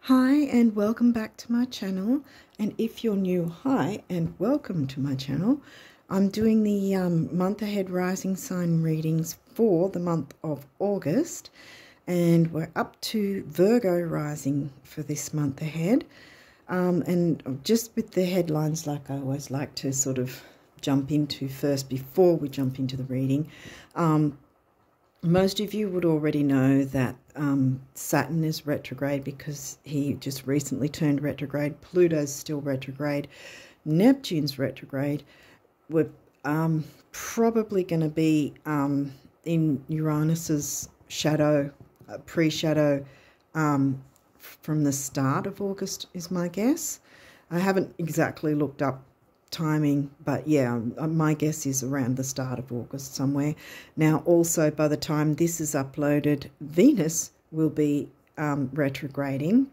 Hi and welcome back to my channel, and if you're new, hi and welcome to my channel. I'm doing the month ahead rising sign readings for the month of August, and we're up to Virgo rising for this month ahead. And just with the headlines, like I always like to sort of jump into first before we jump into the reading. Most of you would already know that Saturn is retrograde because he just recently turned retrograde. Pluto's still retrograde. Neptune's retrograde. We're probably going to be in Uranus's shadow, pre-shadow, from the start of August is my guess. I haven't exactly looked up timing, but yeah, my guess is around the start of August somewhere. Now also, by the time this is uploaded, Venus will be retrograding,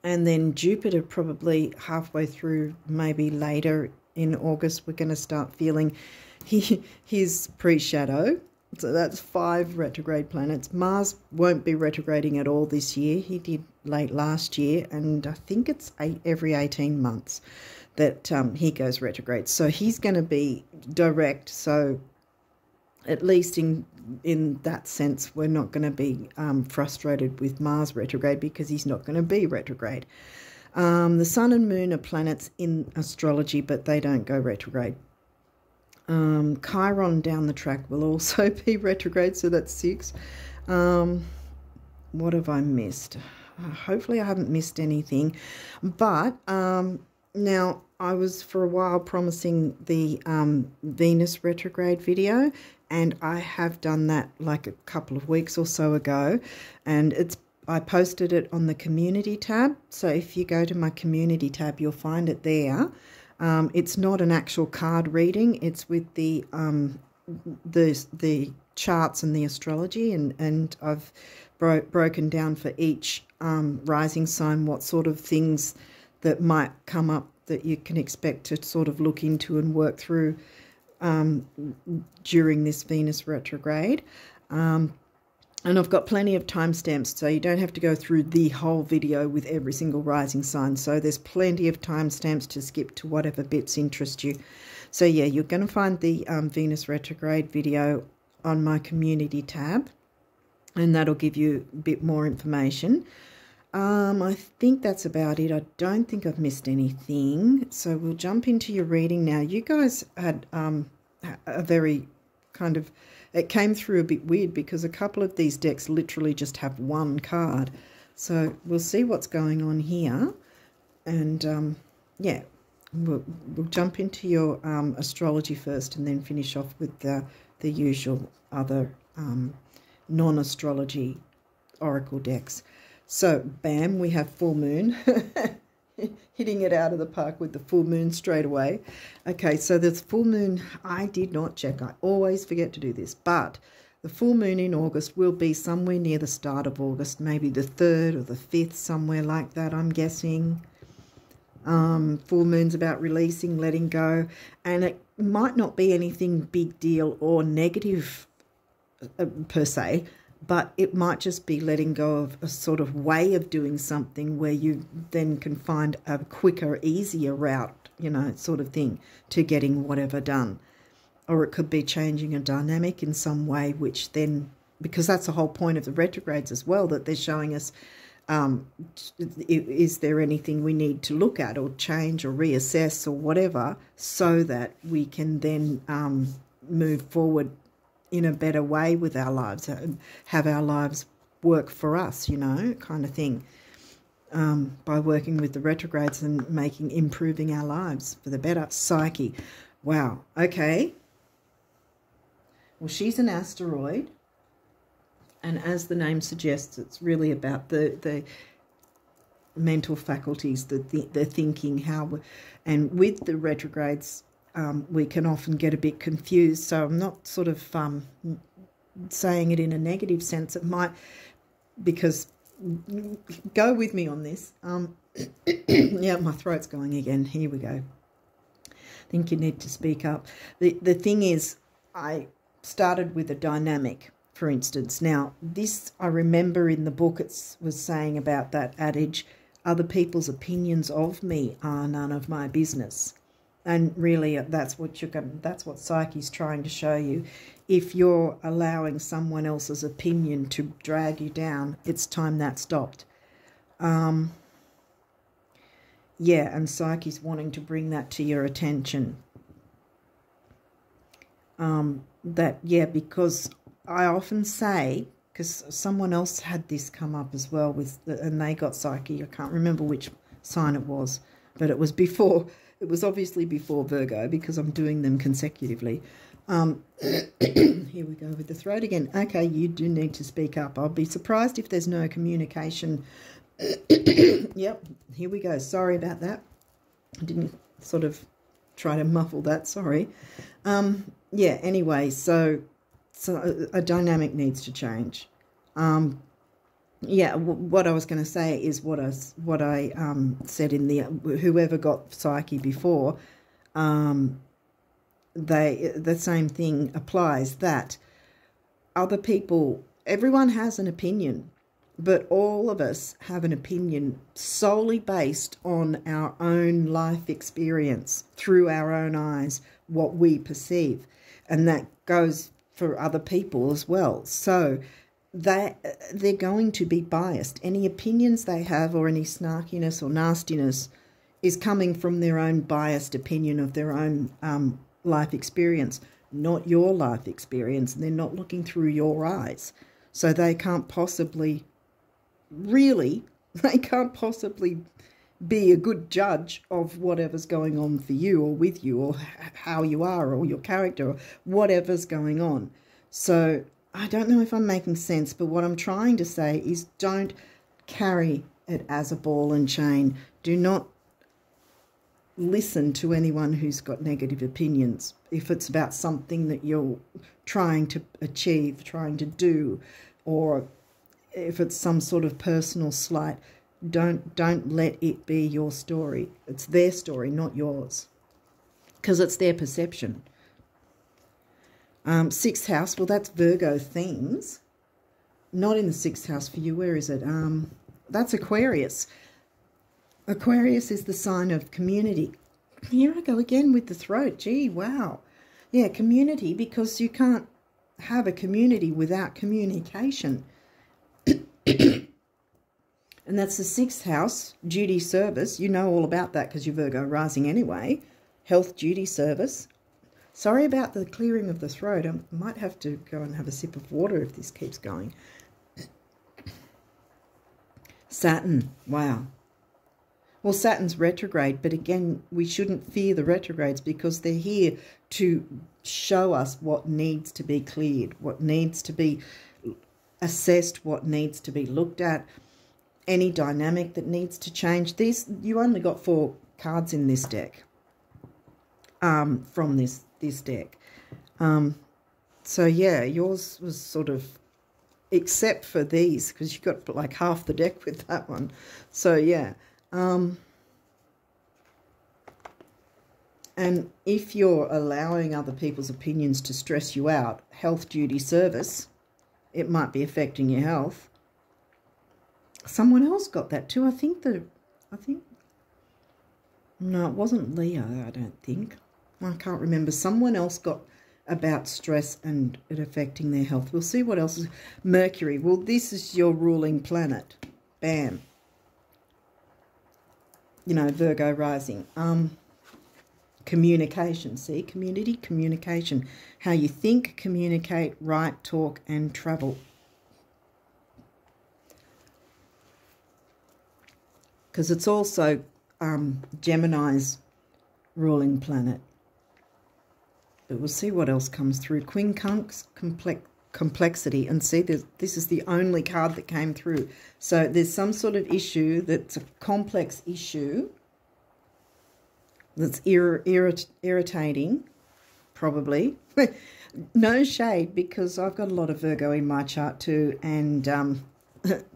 and then Jupiter probably halfway through, maybe later in August, we're going to start feeling his pre-shadow. So that's 5 retrograde planets. Mars won't be retrograding at all this year. He did late last year, and I think it's every 18 months that he goes retrograde. So he's going to be direct. So at least in that sense, we're not going to be frustrated with Mars retrograde because he's not going to be retrograde. The Sun and Moon are planets in astrology, but they don't go retrograde. Chiron down the track will also be retrograde, so that's 6. What have I missed? Hopefully I haven't missed anything. But now, I was for a while promising the Venus retrograde video, and I have done that like a couple of weeks or so ago, and I posted it on the community tab. So if you go to my community tab, you'll find it there. It's not an actual card reading. It's with the charts and the astrology, and I've broken down for each rising sign what sort of things that might come up that you can expect to sort of look into and work through during this Venus retrograde. And I've got plenty of timestamps, so you don't have to go through the whole video with every single rising sign. So there's plenty of timestamps to skip to whatever bits interest you. So yeah, you're going to find the Venus retrograde video on my community tab, and that'll give you a bit more information. I think that's about it. I don't think I've missed anything. So we'll jump into your reading now. You guys had a very kind of, it came through a bit weird because a couple of these decks literally just have one card. So we'll see what's going on here. And yeah, we'll jump into your astrology first and then finish off with the usual other non-astrology oracle decks. So, bam, we have full moon, hitting it out of the park with the full moon straight away. Okay, so the full moon, I did not check. I always forget to do this, but the full moon in August will be somewhere near the start of August, maybe the 3rd or the 5th, somewhere like that, I'm guessing. Full moon's about releasing, letting go, and it might not be anything big deal or negative per se, but it might just be letting go of a sort of way of doing something where you then can find a quicker, easier route, you know, sort of thing to getting whatever done. Or it could be changing a dynamic in some way, which then, because that's the whole point of the retrogrades as well, that they're showing us, is there anything we need to look at or change or reassess or whatever, so that we can then move forward in a better way with our lives, have our lives work for us, you know, kind of thing, by working with the retrogrades and improving our lives for the better. Psyche. Wow. Okay. Well, she's an asteroid, and as the name suggests, it's really about the mental faculties, the thinking, and with the retrogrades, we can often get a bit confused. So I'm not sort of saying it in a negative sense. It might, because, go with me on this. Yeah, my throat's going again. Here we go. I think you need to speak up. The thing is, I started with a dynamic, for instance. Now, this, I remember in the book it was saying about that adage, other people's opinions of me are none of my business. And really, that's what Psyche's trying to show you. If you're allowing someone else's opinion to drag you down, it's time that stopped. Yeah, and Psyche's wanting to bring that to your attention. Because I often say, because someone else had this come up as well, and they got Psyche. I can't remember which sign it was, but it was before. It was obviously before Virgo, because I'm doing them consecutively. Here we go with the throat again. Okay, you do need to speak up. I'll be surprised if there's no communication. Yep, here we go. Sorry about that. I didn't sort of try to muffle that. Sorry. Yeah, anyway, so a dynamic needs to change. Yeah, what I was going to say is what I said in the whoever got Psyche before, the same thing applies, that other people, everyone has an opinion, but all of us have an opinion solely based on our own life experience, through our own eyes, what we perceive, and that goes for other people as well. So they're going to be biased. Any opinions they have, or any snarkiness or nastiness, is coming from their own biased opinion of their own life experience, not your life experience, and they're not looking through your eyes. So they can't possibly, be a good judge of whatever's going on for you or with you, or how you are, or your character, or whatever's going on. So I don't know if I'm making sense, but what I'm trying to say is, don't carry it as a ball and chain. Do not listen to anyone who's got negative opinions. If it's about something that you're trying to achieve, trying to do, or if it's some sort of personal slight, don't let it be your story. It's their story, not yours, because it's their perception. Sixth house, well, that's Virgo themes. Not in the sixth house for you. Where is it? That's Aquarius. Aquarius is the sign of community. Here I go again with the throat. Gee, wow. Yeah, community, because you can't have a community without communication. And that's the sixth house, duty, service. You know all about that because you're Virgo rising anyway. Health, duty, service. Sorry about the clearing of the throat. I might have to go and have a sip of water if this keeps going. Saturn, wow. Well, Saturn's retrograde, but again, we shouldn't fear the retrogrades, because they're here to show us what needs to be cleared, what needs to be assessed, what needs to be looked at, any dynamic that needs to change. You only got 4 cards in this deck, from this deck. So yeah, yours was sort of, except for these, because you got like half the deck with that one. So yeah. And if you're allowing other people's opinions to stress you out, health, duty, service, it might be affecting your health. Someone else got that too. No, it wasn't Leo, I don't think. I can't remember. Someone else got about stress and it affecting their health. We'll see what else is. Mercury. Well, this is your ruling planet. Bam. You know, Virgo rising. Communication. See, community, communication. How you think, communicate, write, talk, and travel. Because it's also Gemini's ruling planet. But we'll see what else comes through. Quincunx, complexity. And see, this is the only card that came through. So there's some sort of issue that's a complex issue that's irritating, probably. No shade, because I've got a lot of Virgo in my chart too, and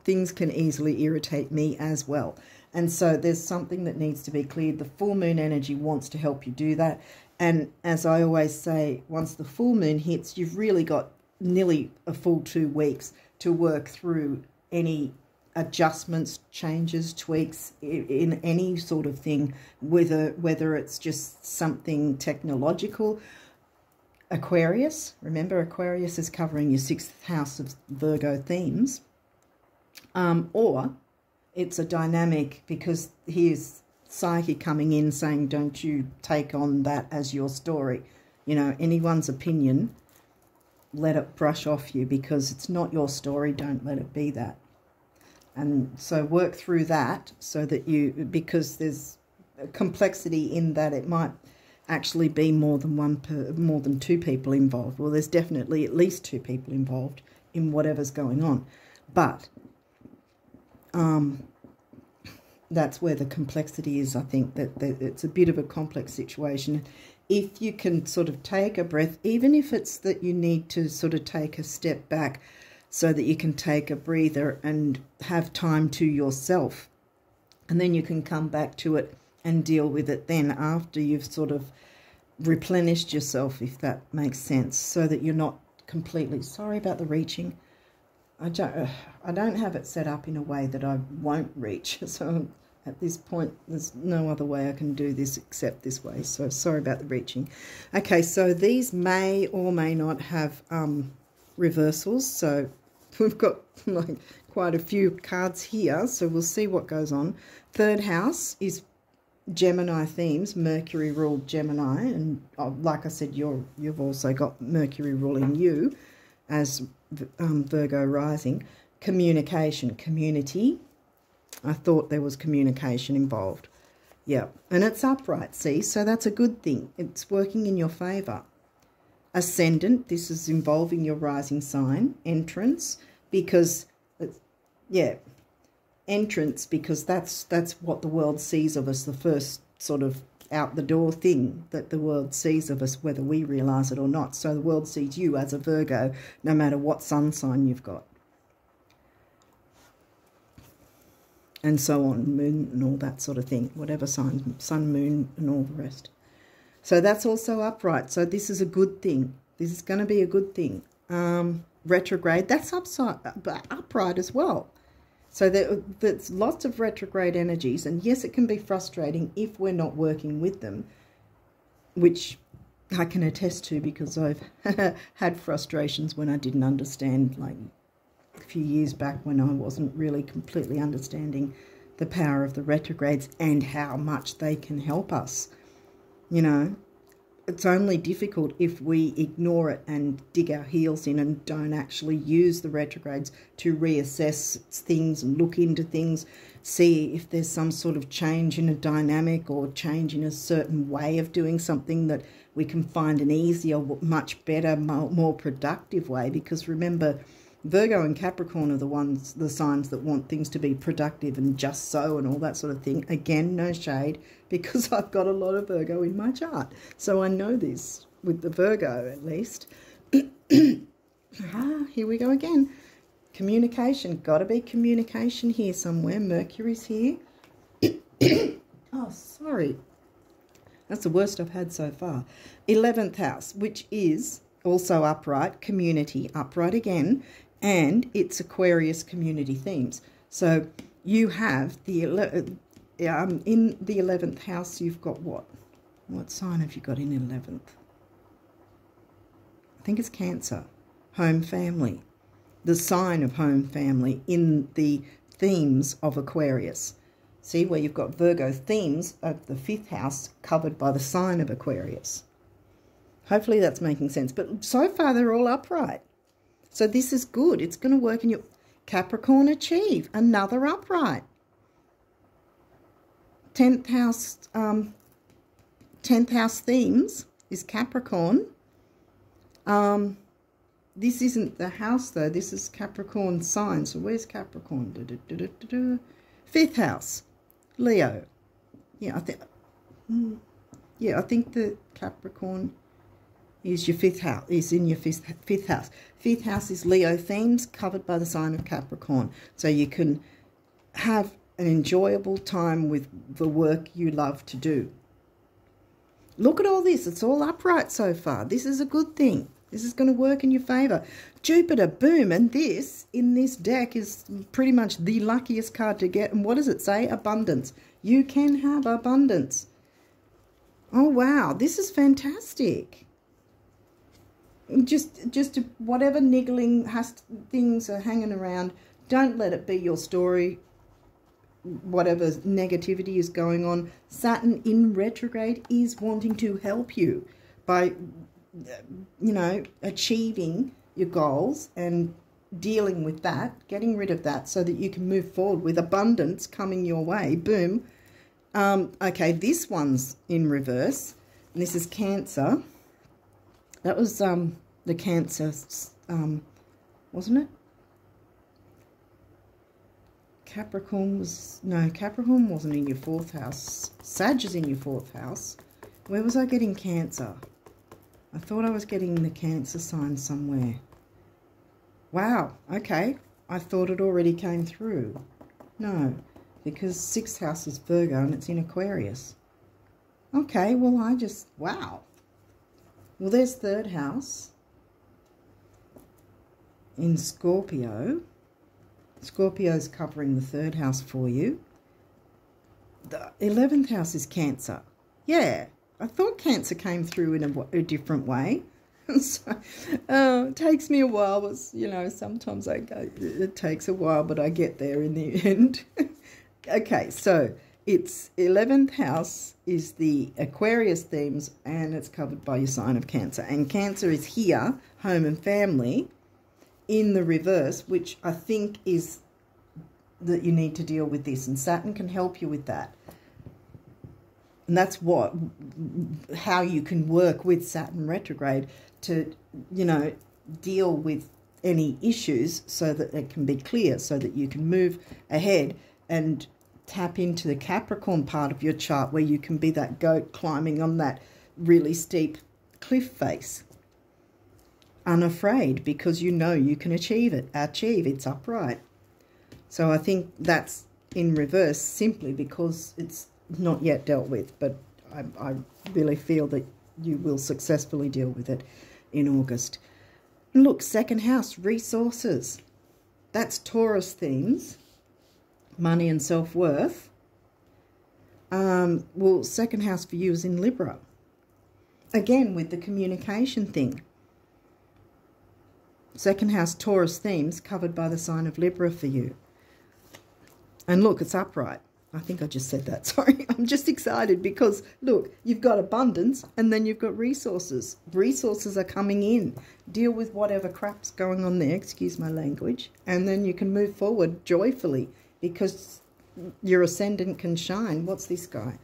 things can easily irritate me as well. And so there's something that needs to be cleared. The full moon energy wants to help you do that. And as I always say, once the full moon hits, you've really got nearly a full 2 weeks to work through any adjustments, changes, tweaks in any sort of thing, whether it's just something technological. Aquarius, remember Aquarius is covering your 6th house of Virgo themes, or it's a dynamic, because here's Psyche coming in saying, don't you take on that as your story. You know, anyone's opinion, let it brush off you, because it's not your story. Don't let it be that. And so work through that, so that because there's a complexity in that it might actually be more than 2 people involved. Well, there's definitely at least 2 people involved in whatever's going on. But that's where the complexity is. I think that it's a bit of a complex situation. If you can sort of take a breath, even if it's that you need to sort of take a step back so that you can take a breather and have time to yourself, and then you can come back to it and deal with it then after you've sort of replenished yourself, if that makes sense, so that you're not completely, sorry about the reaching. I don't have it set up in a way that I won't reach. So at this point, there's no other way I can do this except this way. So sorry about the reaching. Okay, so these may or may not have reversals. So we've got like quite a few cards here. So we'll see what goes on. 3rd house is Gemini themes, Mercury ruled Gemini. And like I said, you've also got Mercury ruling you as Virgo rising. Communication, community. I thought there was communication involved. Yeah, and it's upright, see? So that's a good thing. It's working in your favour. Ascendant, this is involving your rising sign. Entrance, because, entrance, because that's what the world sees of us, the first sort of out the door thing that the world sees of us, whether we realise it or not. So the world sees you as a Virgo, no matter what sun sign you've got. And so on, moon and all that sort of thing, whatever sign, sun, moon and all the rest. So that's also upright. So this is a good thing. This is going to be a good thing. Retrograde, that's upright as well. So there's lots of retrograde energies, and yes, it can be frustrating if we're not working with them, which I can attest to, because I've had frustrations when I didn't understand, like a few years back when I wasn't really completely understanding the power of the retrogrades and how much they can help us. You know, it's only difficult if we ignore it and dig our heels in and don't actually use the retrogrades to reassess things and look into things, see if there's some sort of change in a dynamic or change in a certain way of doing something, that we can find an easier, much better, more productive way. Because remember, Virgo and Capricorn are the signs that want things to be productive and just so and all that sort of thing. Again, no shade, because I've got a lot of Virgo in my chart. So I know this with the Virgo, at least. Here we go again. Communication. Got to be communication here somewhere. Mercury's here. Oh, sorry. That's the worst I've had so far. 11th house, which is also upright. Community. Upright again. And it's Aquarius community themes. So you have the in the 11th house, you've got what? What sign have you got in 11th? I think it's Cancer. Home, family. The sign of home, family in the themes of Aquarius. See where you've got Virgo themes of the 5th house covered by the sign of Aquarius. Hopefully that's making sense. But so far they're all upright. So this is good. It's going to work in your Capricorn. Achieve. Another upright. 10th house themes is Capricorn. This isn't the house though. This is Capricorn sign. So where's Capricorn? 5th house. Leo. Yeah, I think the Capricorn is your 5th house, is in your 5th house. 5th house is Leo themes covered by the sign of Capricorn. So you can have an enjoyable time with the work you love to do. Look at all this. It's all upright so far. This is a good thing. This is going to work in your favour. Jupiter, boom. And this, in this deck, is pretty much the luckiest card to get. And what does it say? Abundance. You can have abundance. Oh, wow. This is fantastic. Just whatever niggling things are hanging around, don't let it be your story. Whatever negativity is going on, Saturn in retrograde is wanting to help you by, you know, achieving your goals and dealing with that, getting rid of that so that you can move forward with abundance coming your way. Boom. Okay, this one's in reverse. And this is Cancer. That was the Cancer, wasn't it? Capricorn wasn't in your 4th house. Sag is in your 4th house. Where was I getting Cancer? I thought I was getting the Cancer sign somewhere. Wow, okay. I thought it already came through. No, because 6th house is Virgo and it's in Aquarius. Okay, well, wow. Well, there's 3rd house in Scorpio. Scorpio's covering the 3rd house for you. The 11th house is Cancer. Yeah, I thought Cancer came through in a different way. So, it takes me a while. But, you know, sometimes it takes a while, but I get there in the end. Okay, so it's 11th house is the Aquarius themes, and it's covered by your sign of Cancer. And Cancer is here, home and family, in the reverse, which I think is that you need to deal with this, and Saturn can help you with that. And that's how you can work with Saturn retrograde to, you know, deal with any issues so that it can be clear, so that you can move ahead and tap into the Capricorn part of your chart where you can be that goat climbing on that really steep cliff face. Unafraid, because you know you can achieve it. It's upright. So I think that's in reverse simply because it's not yet dealt with, but I really feel that you will successfully deal with it in August. And look, 2nd house, resources. That's Taurus themes, money and self-worth. Well, 2nd house for you is in Libra. Again, with the communication thing. 2nd house Taurus themes covered by the sign of Libra for you. And look, it's upright. I think I just said that. Sorry. I'm just excited because, look, you've got abundance and then you've got resources. Resources are coming in. Deal with whatever crap's going on there, excuse my language, and then you can move forward joyfully because your ascendant can shine. What's this guy?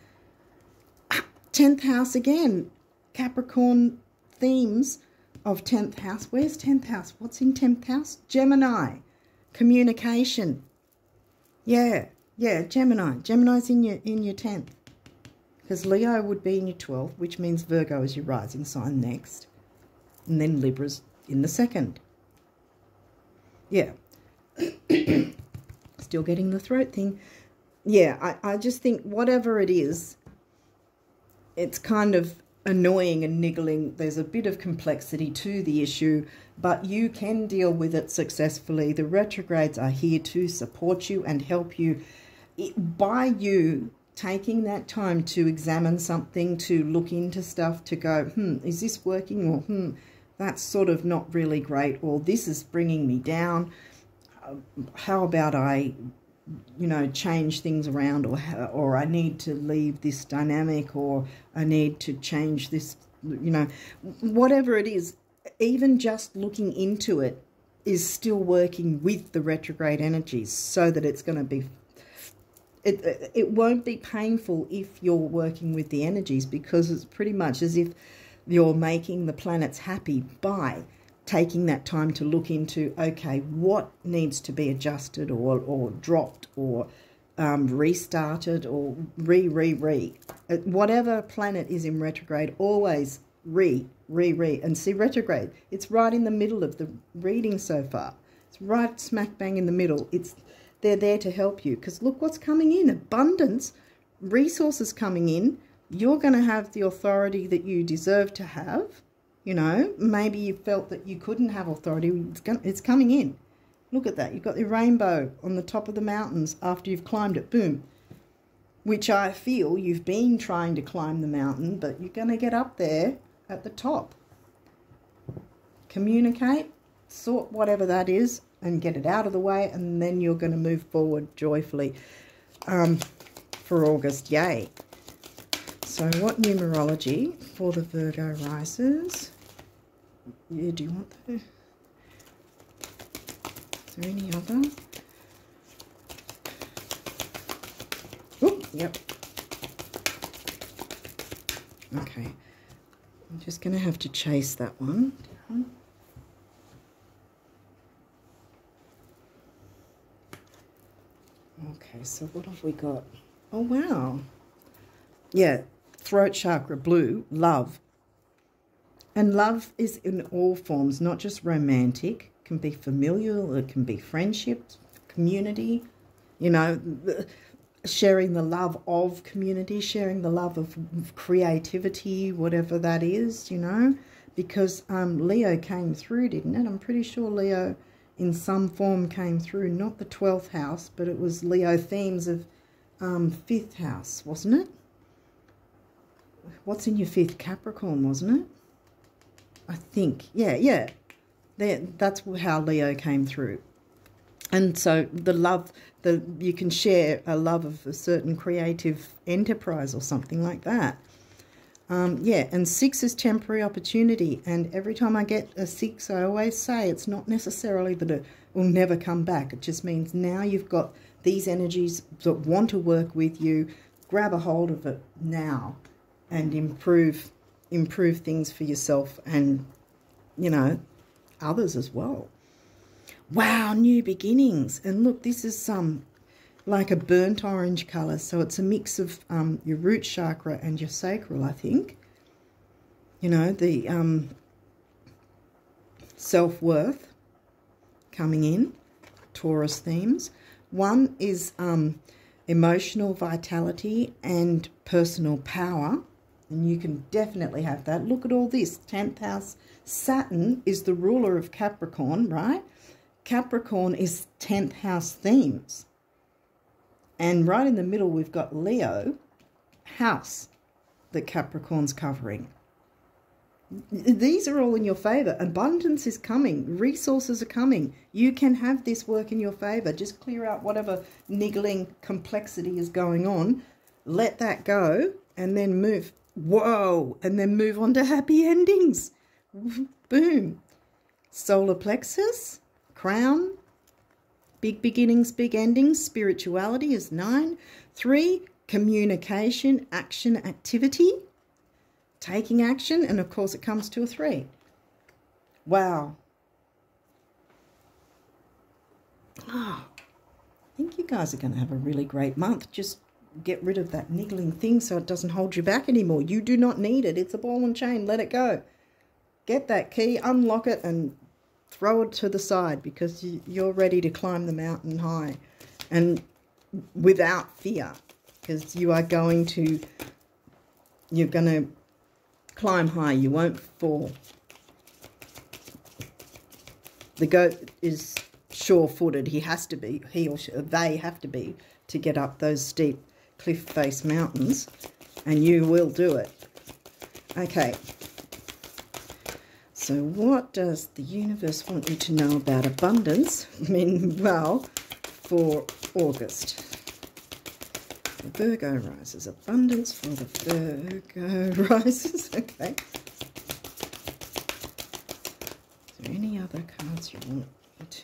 10th house again. Capricorn themes of 10th house. Where's 10th house? What's in 10th house? Gemini. Communication. Yeah, Gemini. Gemini's in your 10th. Because Leo would be in your 12th, which means Virgo is your rising sign next. And then Libra's in the 2nd. Yeah. Still getting the throat thing. Yeah, I just think whatever it is, it's kind of annoying and niggling. There's a bit of complexity to the issue, but you can deal with it successfully. The retrogrades are here to support you and help you. By you taking that time to examine something, to look into stuff, to go, is this working? Or, that's sort of not really great. Or this is bringing me down. How about I, you know, change things around, or I need to leave this dynamic, or I need to change this, you know, whatever it is, even just looking into it is still working with the retrograde energies so that it's going to be, it won't be painful if you're working with the energies, because it's pretty much as if you're making the planets happy by taking that time to look into, okay, what needs to be adjusted or dropped or restarted or re. Whatever planet is in retrograde, always re. And see, retrograde, it's right in the middle of the reading so far. It's right smack bang in the middle. They're there to help you, because look what's coming in. Abundance, resources coming in. You're going to have the authority that you deserve to have. You know, maybe you felt that you couldn't have authority. It's coming in. Look at that. You've got the rainbow on the top of the mountains after you've climbed it. Boom. Which I feel you've been trying to climb the mountain, but you're going to get up there at the top. Communicate, sort whatever that is, and get it out of the way, and then you're going to move forward joyfully for August. Yay. So what numerology for the Virgo risers? Yeah, do you want the... Is there any other? Oh, yep. Okay. I'm just going to have to chase that one down. Okay, so what have we got? Oh, wow. Yeah, throat chakra, blue, love. And love is in all forms, not just romantic. It can be familial, it can be friendship, community, you know, sharing the love of community, sharing the love of creativity, whatever that is, you know, because Leo came through, didn't it? I'm pretty sure Leo in some form came through, not the 12th house, but it was Leo themes of 5th house, wasn't it? What's in your 5th? Capricorn, wasn't it? I think, yeah. That's how Leo came through. And so the love, you can share a love of a certain creative enterprise or something like that. Yeah, and 6 is temporary opportunity. And every time I get a 6, I always say it's not necessarily that it will never come back. It just means now you've got these energies that want to work with you. Grab a hold of it now and improve things for yourself and, you know, others as well. Wow, new beginnings. And look, this is like a burnt orange colour. So it's a mix of your root chakra and your sacral, I think. You know, the self-worth coming in, Taurus themes. One is emotional vitality and personal power. And you can definitely have that. Look at all this. 10th house. Saturn is the ruler of Capricorn, right? Capricorn is 10th house themes. And right in the middle, we've got Leo house that Capricorn's covering. These are all in your favor. Abundance is coming. Resources are coming. You can have this work in your favor. Just clear out whatever niggling complexity is going on. Let that go and then move. Whoa! And then move on to happy endings. Boom. Solar plexus, crown, big beginnings, big endings. Spirituality is 9. 3, communication, action, activity, taking action. And, of course, it comes to a 3. Wow. Oh, I think you guys are going to have a really great month. Just get rid of that niggling thing so it doesn't hold you back anymore. You do not need it. It's a ball and chain. Let it go. Get that key, unlock it, and throw it to the side because you're ready to climb the mountain high and without fear, because you're going to climb high. You won't fall. The goat is sure-footed. He has to be. He or she, they have to be to get up those steep cliff face mountains, and you will do it. Okay, so what does the universe want you to know about abundance? I mean, well, for August. The Virgo risers. Abundance for the Virgo risers. Okay. Is there any other cards you want me to...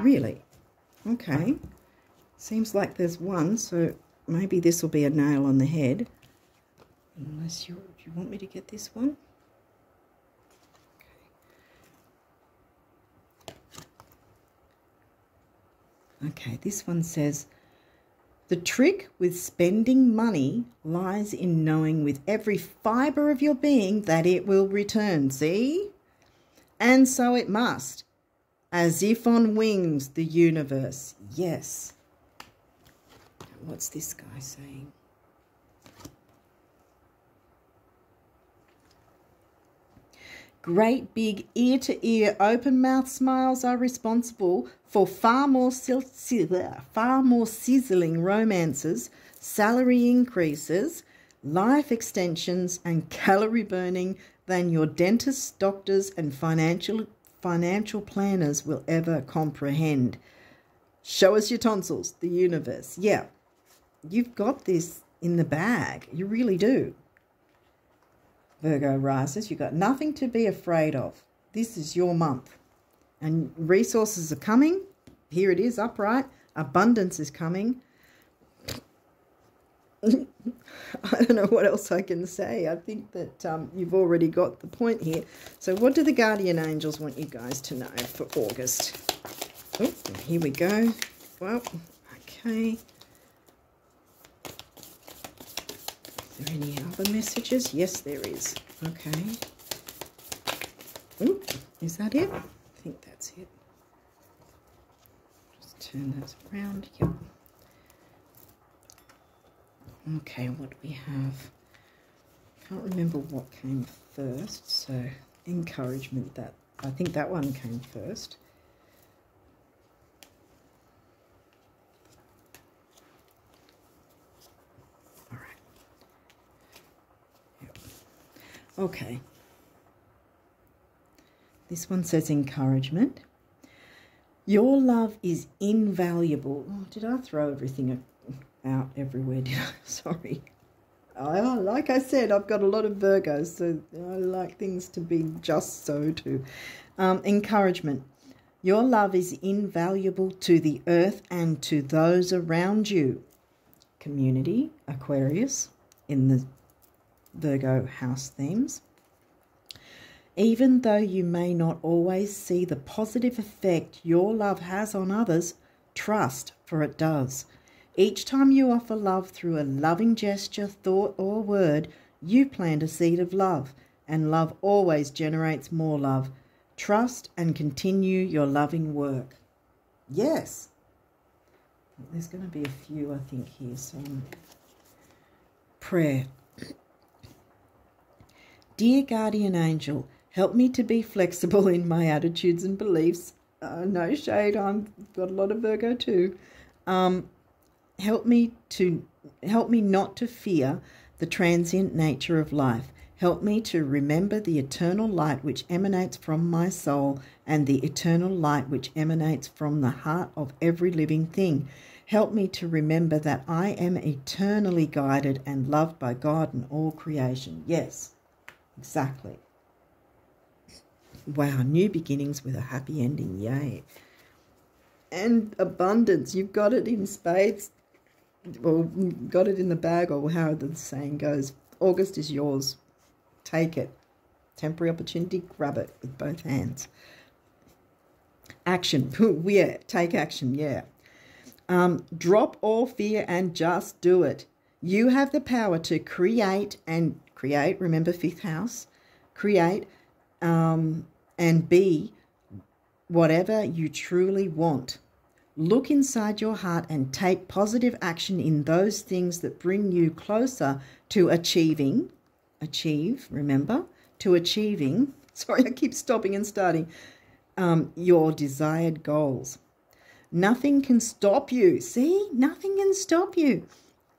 Really? Okay, seems like there's one, so maybe this will be a nail on the head. Unless do you want me to get this one? Okay, this one says, the trick with spending money lies in knowing with every fibre of your being that it will return. See? And so it must. As if on wings, the universe. Yes. What's this guy saying? Great big ear-to-ear open-mouth smiles are responsible for far more sizzling romances, salary increases, life extensions and calorie burning than your dentists, doctors and financial planners will ever comprehend. Show us your tonsils, the universe. Yeah, you've got this in the bag. You really do. Virgo risers, you've got nothing to be afraid of. This is your month. And resources are coming. Here it is, upright. Abundance is coming. I don't know what else I can say. I think that you've already got the point here. So what do the guardian angels want you guys to know for August? Oh, here we go. Well, okay. Is there any other messages? Yes, there is. Okay. Ooh, is that it? I think that's it. Just turn those around. Yep. Okay, what do we have? Can't remember what came first. So encouragement, that I think that one came first. Okay, this one says encouragement. Your love is invaluable. Oh, did I throw everything out everywhere? Did I? Sorry. Like I said, I've got a lot of Virgos, so I like things to be just so too. Encouragement. Your love is invaluable to the earth and to those around you. Community, Aquarius, in the Virgo house themes. Even though you may not always see the positive effect your love has on others, trust, for it does. Each time you offer love through a loving gesture, thought or word, you plant a seed of love, and love always generates more love. Trust and continue your loving work. Yes. There's going to be a few, I think, here. So, prayer. Dear guardian angel, help me to be flexible in my attitudes and beliefs. No shade, I've got a lot of Virgo too. Help me not to fear the transient nature of life. Help me to remember the eternal light which emanates from my soul and the eternal light which emanates from the heart of every living thing. Help me to remember that I am eternally guided and loved by God and all creation. Yes. Exactly. Wow, new beginnings with a happy ending, yay. And abundance, you've got it in spades, or got it in the bag, or how the saying goes. August is yours. Take it. Temporary opportunity, grab it with both hands. Action, yeah, take action, yeah. Drop all fear and just do it. You have the power to create, remember 5th house, create and be whatever you truly want. Look inside your heart and take positive action in those things that bring you closer to achieving, sorry, I keep stopping and starting, your desired goals. Nothing can stop you, see, nothing can stop you.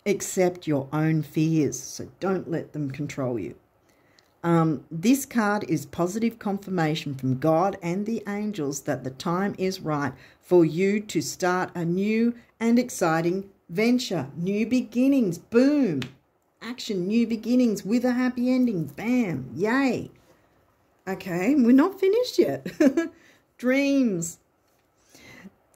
Except your own fears, so don't let them control you. This card is positive confirmation from God and the angels that the time is right for you to start a new and exciting venture. New beginnings, boom. Action, new beginnings with a happy ending, bam, yay. Okay, we're not finished yet. Dreams.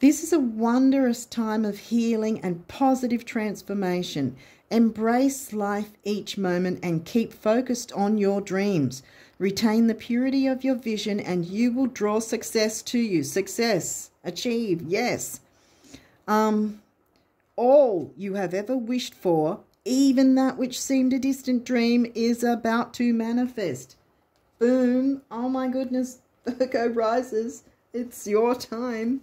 This is a wondrous time of healing and positive transformation. Embrace life each moment and keep focused on your dreams. Retain the purity of your vision and you will draw success to you. Success, achieve, yes. All you have ever wished for, even that which seemed a distant dream, is about to manifest. Boom. Oh my goodness. Virgo rises. It's your time.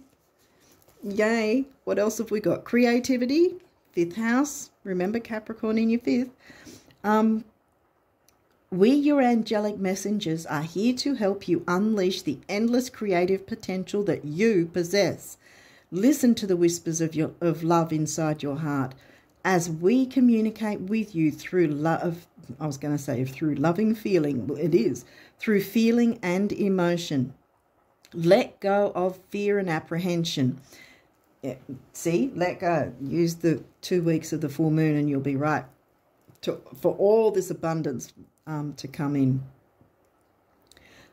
Yay. What else have we got? Creativity, 5th house. Remember Capricorn in your 5th. We, your angelic messengers, are here to help you unleash the endless creative potential that you possess. Listen to the whispers of love inside your heart as we communicate with you through love. I was going to say through loving feeling. It is through feeling and emotion. Let go of fear and apprehension. Yeah, see, let go. Use the 2 weeks of the full moon and you'll be right for all this abundance to come in.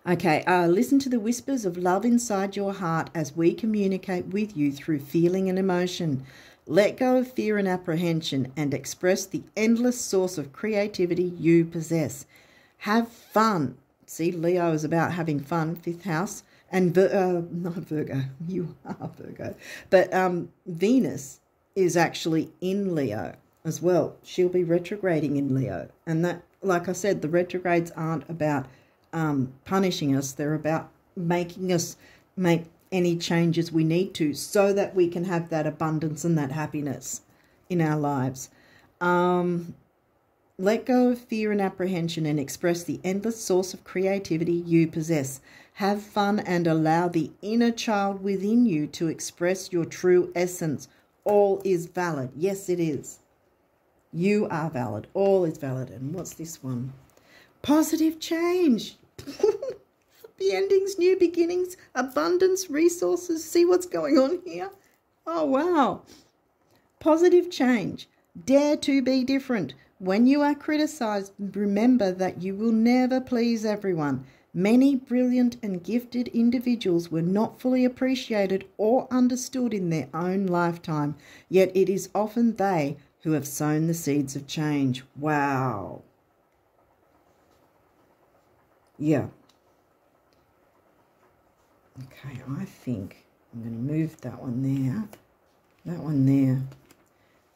Okay, listen to the whispers of love inside your heart as we communicate with you through feeling and emotion. Let go of fear and apprehension and express the endless source of creativity you possess. Have fun. See, Leo is about having fun, 5th house. And not Virgo, you are Virgo. But Venus is actually in Leo as well. She'll be retrograding in Leo. And that, like I said, the retrogrades aren't about punishing us. They're about making us make any changes we need to so that we can have that abundance and that happiness in our lives. Let go of fear and apprehension and express the endless source of creativity you possess. Have fun and allow the inner child within you to express your true essence. All is valid. Yes, it is. You are valid. All is valid. And what's this one? Positive change. Happy endings, new beginnings, abundance, resources. See what's going on here? Oh, wow. Positive change. Dare to be different. When you are criticized, remember that you will never please everyone. Many brilliant and gifted individuals were not fully appreciated or understood in their own lifetime, yet it is often they who have sown the seeds of change. Wow. Yeah. Okay, I think I'm going to move that one there,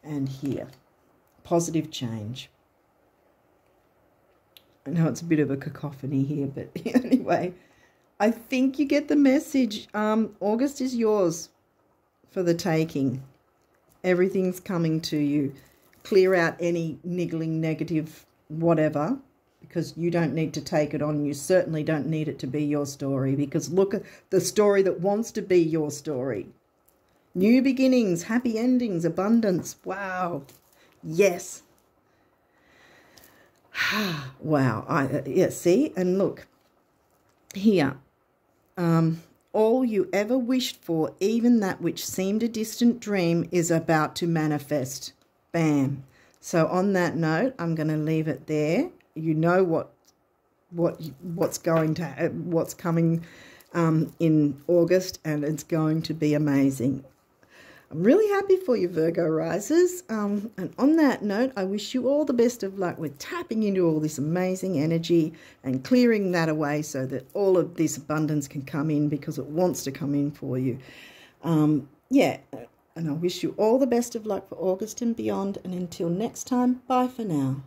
and here. Positive change. I know it's a bit of a cacophony here, but anyway, I think you get the message. August is yours for the taking. Everything's coming to you. Clear out any niggling, negative, whatever, because you don't need to take it on. You certainly don't need it to be your story, because look at the story that wants to be your story. New beginnings, happy endings, abundance. Wow. Yes. Wow. Yeah, see? And look, here. All you ever wished for, even that which seemed a distant dream, is about to manifest. Bam. So on that note, I'm going to leave it there. You know what's coming in August, and it's going to be amazing. I'm really happy for you, Virgo risers. And on that note, I wish you all the best of luck with tapping into all this amazing energy and clearing that away so that all of this abundance can come in, because it wants to come in for you. Yeah, and I wish you all the best of luck for August and beyond. And until next time, bye for now.